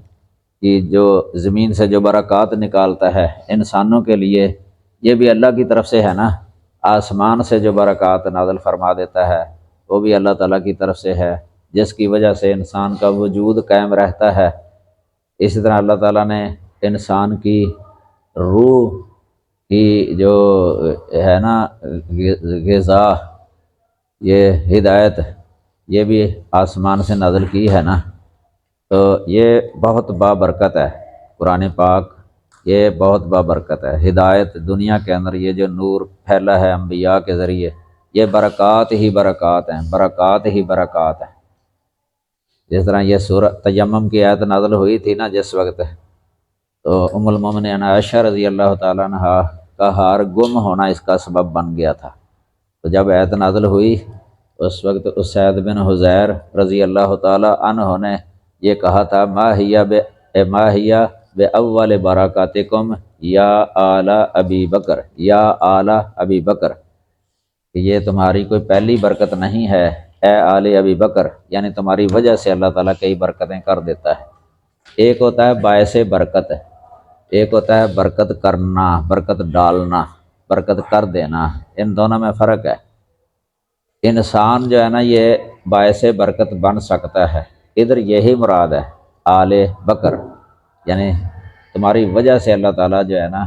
سے جو برکات نکالتا ہے انسانوں کے لیے، یہ بھی اللہ کی طرف سے ہے نا۔ آسمان سے جو برکات نازل فرما دیتا ہے وہ بھی اللہ تعالیٰ کی طرف سے ہے، جس کی وجہ سے انسان کا وجود قائم رہتا ہے۔ اسی طرح اللہ تعالیٰ نے انسان کی روح کی جو ہے نا غذا، یہ ہدایت، یہ بھی آسمان سے نازل کی ہے نا، تو یہ بہت بابرکت ہے قرآن پاک، یہ بہت بابرکت ہے ہدایت دنیا کے اندر، یہ جو نور پھیلا ہے انبیاء کے ذریعے، یہ برکات ہی برکات ہیں، برکات ہی برکات ہیں۔ جس طرح یہ سورۃ تیمم کی آیت نازل ہوئی تھی نا جس وقت، تو ام المومنین عائشہ رضی اللہ تعالیٰ عنہ کا ہار گم ہونا اس کا سبب بن گیا تھا۔ تو جب آیت نازل ہوئی اس وقت اسید بن حضیر رضی اللہ تعالیٰ عنہ نے یہ کہا تھا، ما ہی بے اول برکاتکم یا آل ابی بکر، یا آل ابی بکر، کہ یہ تمہاری کوئی پہلی برکت نہیں ہے اے آل ابی بکر، یعنی تمہاری وجہ سے اللہ تعالیٰ کئی برکتیں کر دیتا ہے۔ ایک ہوتا ہے باعث برکت، ایک ہوتا ہے برکت کرنا، برکت ڈالنا، برکت کر دینا، ان دونوں میں فرق ہے۔ انسان جو ہے نا یہ باعث برکت بن سکتا ہے، ادھر یہی مراد ہے آل بکر، یعنی تمہاری وجہ سے اللہ تعالیٰ جو ہے نا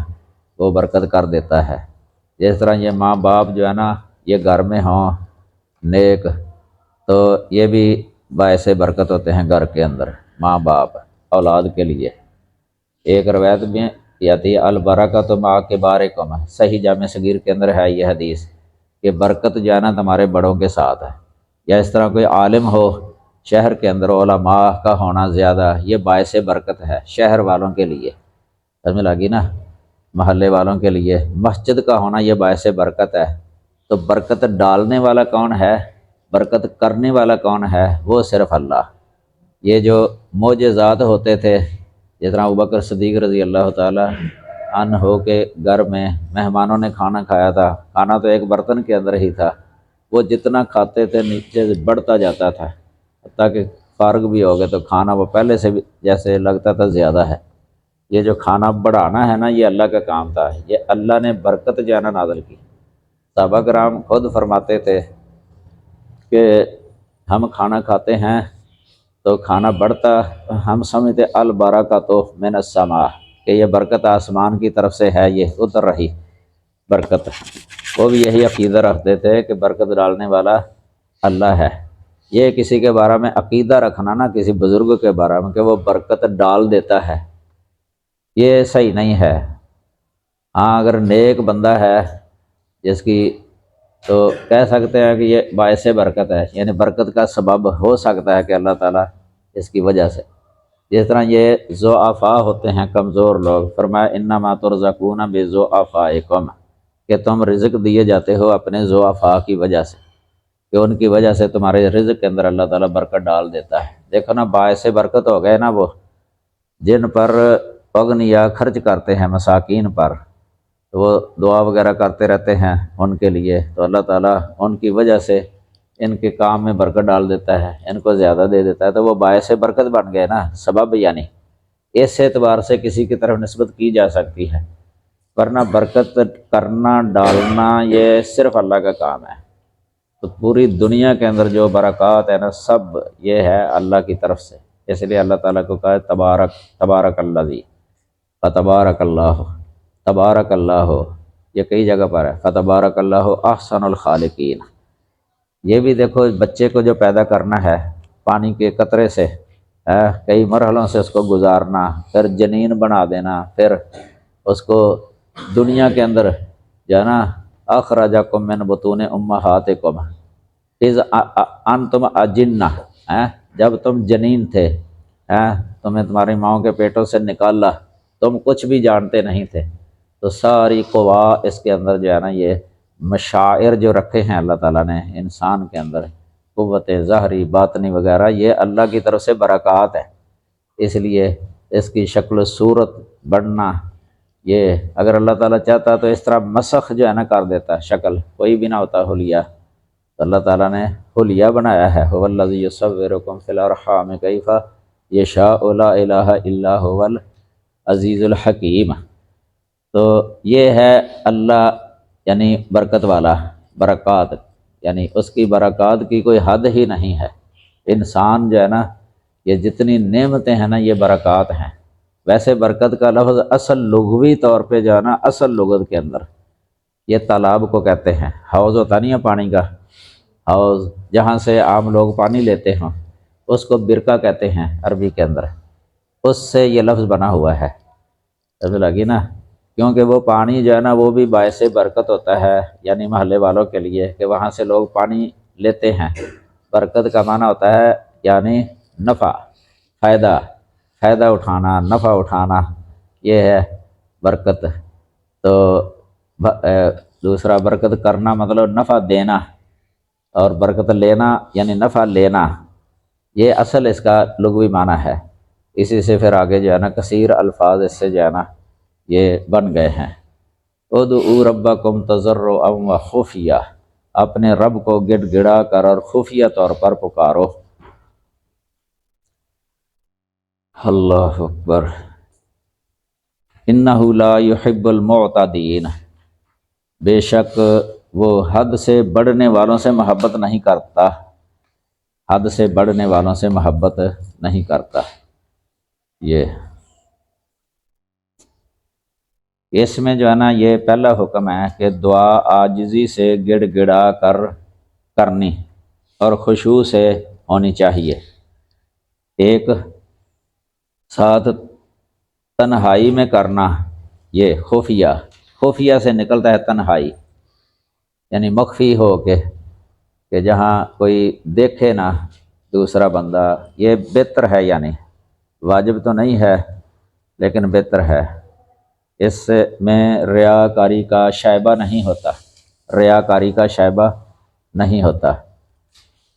وہ برکت کر دیتا ہے۔ جس طرح یہ ماں باپ جو ہے نا یہ گھر میں ہوں نیک، تو یہ بھی باعث برکت ہوتے ہیں گھر کے اندر، ماں باپ اولاد کے لیے۔ ایک روایت میں یہ آتی ہے البرکۃ مع کبارکم، صحیح جامع صغیر کے اندر ہے یہ حدیث کہ برکت جو ہے نا تمہارے بڑوں کے ساتھ ہے۔ یا اس طرح کوئی عالم ہو شہر کے اندر، علماء کا ہونا زیادہ، یہ باعث برکت ہے شہر والوں کے لیے، سمجھ لگی نا، محلے والوں کے لیے۔ مسجد کا ہونا یہ باعث برکت ہے۔ تو برکت ڈالنے والا کون ہے، برکت کرنے والا کون ہے، وہ صرف اللہ۔ یہ جو معجزات ہوتے تھے، جس طرح ابوبکر صدیق رضی اللہ تعالیٰ عنہ کے گھر میں مہمانوں نے کھانا کھایا تھا، کھانا تو ایک برتن کے اندر ہی تھا، وہ جتنا کھاتے تھے نیچے سے بڑھتا جاتا تھا، حتیٰ کہ فارغ بھی ہو گئے تو کھانا وہ پہلے سے بھی جیسے لگتا تھا زیادہ ہے۔ یہ جو کھانا بڑھانا ہے نا یہ اللہ کا کام تھا، یہ اللہ نے برکت جو ہے نا نازل کی۔ صحابہ کرام خود فرماتے تھے کہ ہم کھانا کھاتے ہیں تو کھانا بڑھتا، ہم سمجھتے البرکۃ من السماء، کہ یہ برکت آسمان کی طرف سے ہے، یہ اتر رہی برکت۔ وہ بھی یہی عقیدہ رکھتے تھے کہ برکت ڈالنے والا اللہ ہے۔ یہ کسی کے بارے میں عقیدہ رکھنا نا کسی بزرگ کے بارے میں کہ وہ برکت ڈال دیتا ہے، یہ صحیح نہیں ہے۔ ہاں اگر نیک بندہ ہے جس کی، تو کہہ سکتے ہیں کہ یہ باعث برکت ہے، یعنی برکت کا سبب ہو سکتا ہے کہ اللہ تعالیٰ اس کی وجہ سے۔ جس طرح یہ ضعفاء ہوتے ہیں کمزور لوگ، فرمایا انما ترزقون بضعفائکم، کہ تم رزق دیے جاتے ہو اپنے ضعفاء کی وجہ سے، کہ ان کی وجہ سے تمہارے رزق کے اندر اللہ تعالیٰ برکت ڈال دیتا ہے۔ دیکھو نا باعث برکت ہو گئے نا وہ، جن پر اغنیا خرچ کرتے ہیں مساکین پر، تو وہ دعا وغیرہ کرتے رہتے ہیں ان کے لیے، تو اللہ تعالیٰ ان کی وجہ سے ان کے کام میں برکت ڈال دیتا ہے، ان کو زیادہ دے دیتا ہے، تو وہ باعث برکت بن گئے نا، سبب یعنی اس اعتبار سے کسی کی طرف نسبت کی جا سکتی ہے، ورنہ برکت کرنا ڈالنا یہ صرف اللہ کا کام ہے۔ تو پوری دنیا کے اندر جو برکات ہے نا سب یہ ہے اللہ کی طرف سے، اس لیے اللہ تعالیٰ کو کہا ہے تبارک الذی، فتبارک اللہ، تبارک اللہ، یہ کئی جگہ پر ہے، فتبارک اللہ احسن الخالقین۔ یہ بھی دیکھو بچے کو جو پیدا کرنا ہے پانی کے قطرے سے، کئی مرحلوں سے اس کو گزارنا، پھر جنین بنا دینا، پھر اس کو دنیا کے اندر جو ہے نا اخرجکم من بطون امہاتکم اذ انتم اجنہ، جب تم جنین تھے، تمہیں تمہاری ماؤں کے پیٹوں سے نکالا، تم کچھ بھی جانتے نہیں تھے، تو ساری قوا اس کے اندر جو ہے نا یہ مشاعر جو رکھے ہیں اللہ تعالیٰ نے انسان کے اندر، قوت ظاہری باطنی وغیرہ، یہ اللہ کی طرف سے برکات ہے۔ اس لیے اس کی شکل و صورت بڑھنا، یہ اگر اللہ تعالیٰ چاہتا تو اس طرح مسخ جو ہے نا کر دیتا، شکل کوئی بھی نہ ہوتا حلیہ، تو اللہ تعالیٰ نے حلیہ بنایا ہے، هو الذی یصورکم فی الارحام کیف یشاء لا الہ الا هو العزیز الحکیم۔ تو یہ ہے اللہ یعنی برکت والا، برکات یعنی اس کی برکات کی کوئی حد ہی نہیں ہے۔ انسان جو ہے نا یہ جتنی نعمتیں ہیں نا یہ برکات ہیں، ویسے برکت کا لفظ اصل لغوی طور پہ جو ہے نا، اصل لغت کے اندر یہ تالاب کو کہتے ہیں۔ حوض ہوتا نہیں ہے پانی کا، حوض جہاں سے عام لوگ پانی لیتے ہیں اس کو برکہ کہتے ہیں عربی کے اندر، اس سے یہ لفظ بنا ہوا ہے، سمجھ لگی نا؟ کیونکہ وہ پانی جو ہے نا وہ بھی باعث برکت ہوتا ہے، یعنی محلے والوں کے لیے کہ وہاں سے لوگ پانی لیتے ہیں۔ برکت کا معنی ہوتا ہے یعنی نفع، فائدہ، فائدہ اٹھانا، نفع اٹھانا، یہ ہے برکت۔ تو دوسرا برکت کرنا مطلب نفع دینا، اور برکت لینا یعنی نفع لینا، یہ اصل اس کا لغوی معنی ہے۔ اسی سے پھر آگے جو ہے نا کثیر الفاظ اس سے جو ہے نا یہ بن گئے ہیں۔ ادعوا ربکم تضرعا وخفیہ، اپنے رب کو گڑ گڑا کر اور خفیہ طور پر پکارو۔ اللہ اکبر۔ انہ لا یحب المعتدین، بے شک وہ حد سے بڑھنے والوں سے محبت نہیں کرتا، حد سے بڑھنے والوں سے محبت نہیں کرتا۔ یہ اس میں جو ہے نا یہ پہلا حکم ہے کہ دعا عاجزی سے گڑ گڑا کر کرنی اور خشوع سے ہونی چاہیے۔ ایک ساتھ تنہائی میں کرنا، یہ خفیہ، خفیہ سے نکلتا ہے تنہائی، یعنی مخفی ہو کے، کہ جہاں کوئی دیکھے نہ دوسرا بندہ، یہ بہتر ہے، یعنی واجب تو نہیں ہے لیکن بہتر ہے۔ اس میں ریاکاری کا شائبہ نہیں ہوتا، ریاکاری کا شائبہ نہیں ہوتا،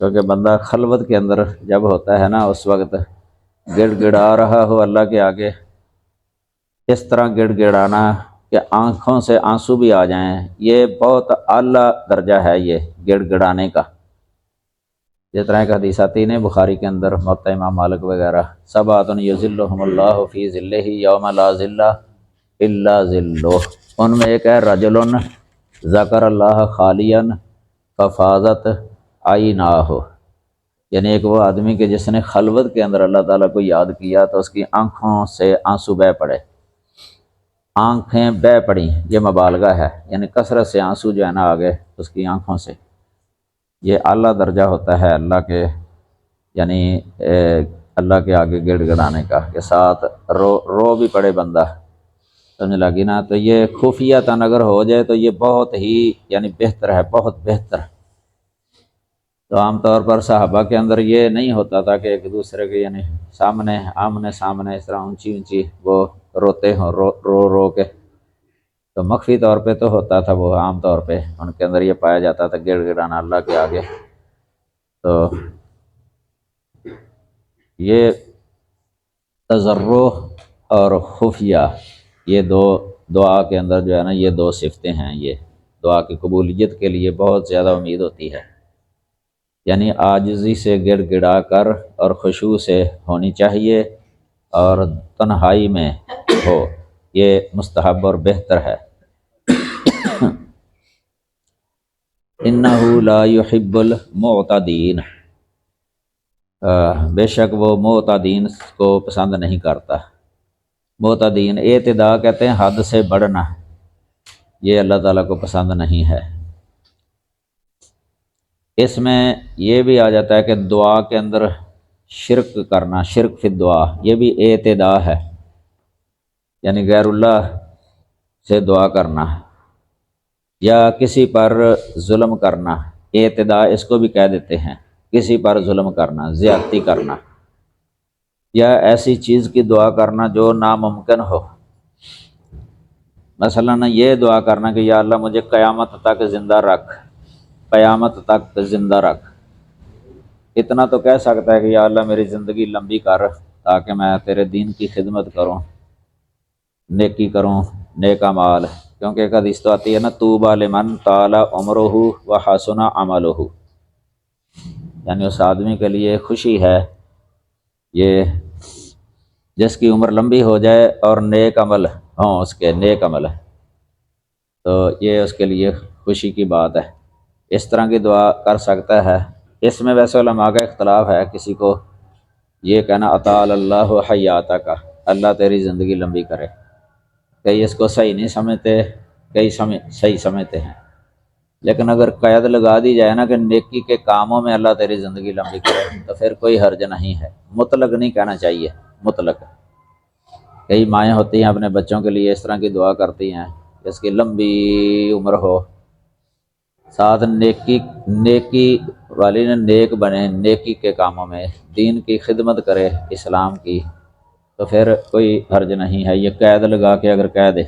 کیونکہ بندہ خلوت کے اندر جب ہوتا ہے نا اس وقت گڑ گڑا رہا ہو اللہ کے آگے، اس طرح گڑ گڑانا کہ آنکھوں سے آنسو بھی آ جائیں، یہ بہت اعلیٰ درجہ ہے یہ گڑ گڑانے کا۔ جس طرح ایک حدیث آتی ہے بخاری کے اندر، موطا امام مالک وغیرہ، سبعۃ یظلھم اللہ فی ظلہ یوم لا ظل الا ظلہ، ان میں ایک ہے رجل ذکر اللہ خالیا ففاضت عیناہ، یعنی ایک وہ آدمی کہ جس نے خلوت کے اندر اللہ تعالیٰ کو یاد کیا تو اس کی آنکھوں سے آنسو بہہ پڑے، آنکھیں بہہ پڑیں، یہ مبالغہ ہے، یعنی کثرت سے آنسو جو ہے نا آگے اس کی آنکھوں سے، یہ اعلیٰ درجہ ہوتا ہے اللہ کے، یعنی اللہ کے آگے گڑ گڑانے کا، کہ ساتھ رو بھی پڑے بندہ، سمجھ لگی نا؟ تو یہ خفیہ تن اگر ہو جائے تو یہ بہت ہی یعنی بہتر ہے، بہت بہتر۔ تو عام طور پر صحابہ کے اندر یہ نہیں ہوتا تھا کہ ایک دوسرے کے یعنی سامنے آمنے سامنے اس طرح اونچی اونچی وہ روتے ہوں، رو رو کے، تو مخفی طور پہ تو ہوتا تھا، وہ عام طور پہ ان کے اندر یہ پایا جاتا تھا گڑ گڑانا اللہ کے آگے۔ تو یہ تضرع اور خفیہ، یہ دو دعا کے اندر جو ہے نا یہ دو صفتیں ہیں، یہ دعا کی قبولیت کے لیے بہت زیادہ امید ہوتی ہے، یعنی عاجزی سے گڑ گڑا کر اور خشوع سے ہونی چاہیے اور تنہائی میں ہو، یہ مستحب اور بہتر ہے۔ انہ لا یحب المعتدین، بے شک وہ معتدین کو پسند نہیں کرتا۔ معتدین اعتداء کہتے ہیں حد سے بڑھنا، یہ اللہ تعالیٰ کو پسند نہیں ہے۔ اس میں یہ بھی آ جاتا ہے کہ دعا کے اندر شرک کرنا، شرک فی الدعا، یہ بھی اعتداء ہے، یعنی غیر اللہ سے دعا کرنا یا کسی پر ظلم کرنا، اعتداء اس کو بھی کہہ دیتے ہیں، کسی پر ظلم کرنا، زیادتی کرنا، یا ایسی چیز کی دعا کرنا جو ناممکن ہو۔ مثلا یہ دعا کرنا کہ یا اللہ مجھے قیامت تک زندہ رکھ، قیامت تک زندہ رکھ، اتنا تو کہہ سکتا ہے کہ یا اللہ میری زندگی لمبی کر تاکہ میں تیرے دین کی خدمت کروں، نیکی کروں، نیک اعمال، کیونکہ ایک حدیث تو آتی ہے نا طوبی لمن طال عمرہ وحسن عملہ، یعنی اس آدمی کے لیے خوشی ہے یہ جس کی عمر لمبی ہو جائے اور نیک عمل ہوں، اس کے نیک عمل، تو یہ اس کے لیے خوشی کی بات ہے، اس طرح کی دعا کر سکتا ہے۔ اس میں ویسے علماء کا اختلاف ہے، کسی کو یہ کہنا اطال اللہ حیاتک، اللہ تیری زندگی لمبی کرے۔ کئی اس کو صحیح نہیں سمجھتے، کئی صحیح سمجھتے ہیں، لیکن اگر قید لگا دی جائے نا کہ نیکی کے کاموں میں اللہ تیری زندگی لمبی کرے تو پھر کوئی حرج نہیں ہے، مطلق نہیں کہنا چاہیے، مطلق۔ کئی مائیں ہوتی ہیں اپنے بچوں کے لیے اس طرح کی دعا کرتی ہیں کہ اس کی لمبی عمر ہو، ساتھ نیکی والی نے نیک بنے، نیکی کے کاموں میں دین کی خدمت کرے، اسلام کی، تو پھر کوئی حرج نہیں ہے۔ یہ قید لگا کے اگر کہہ دے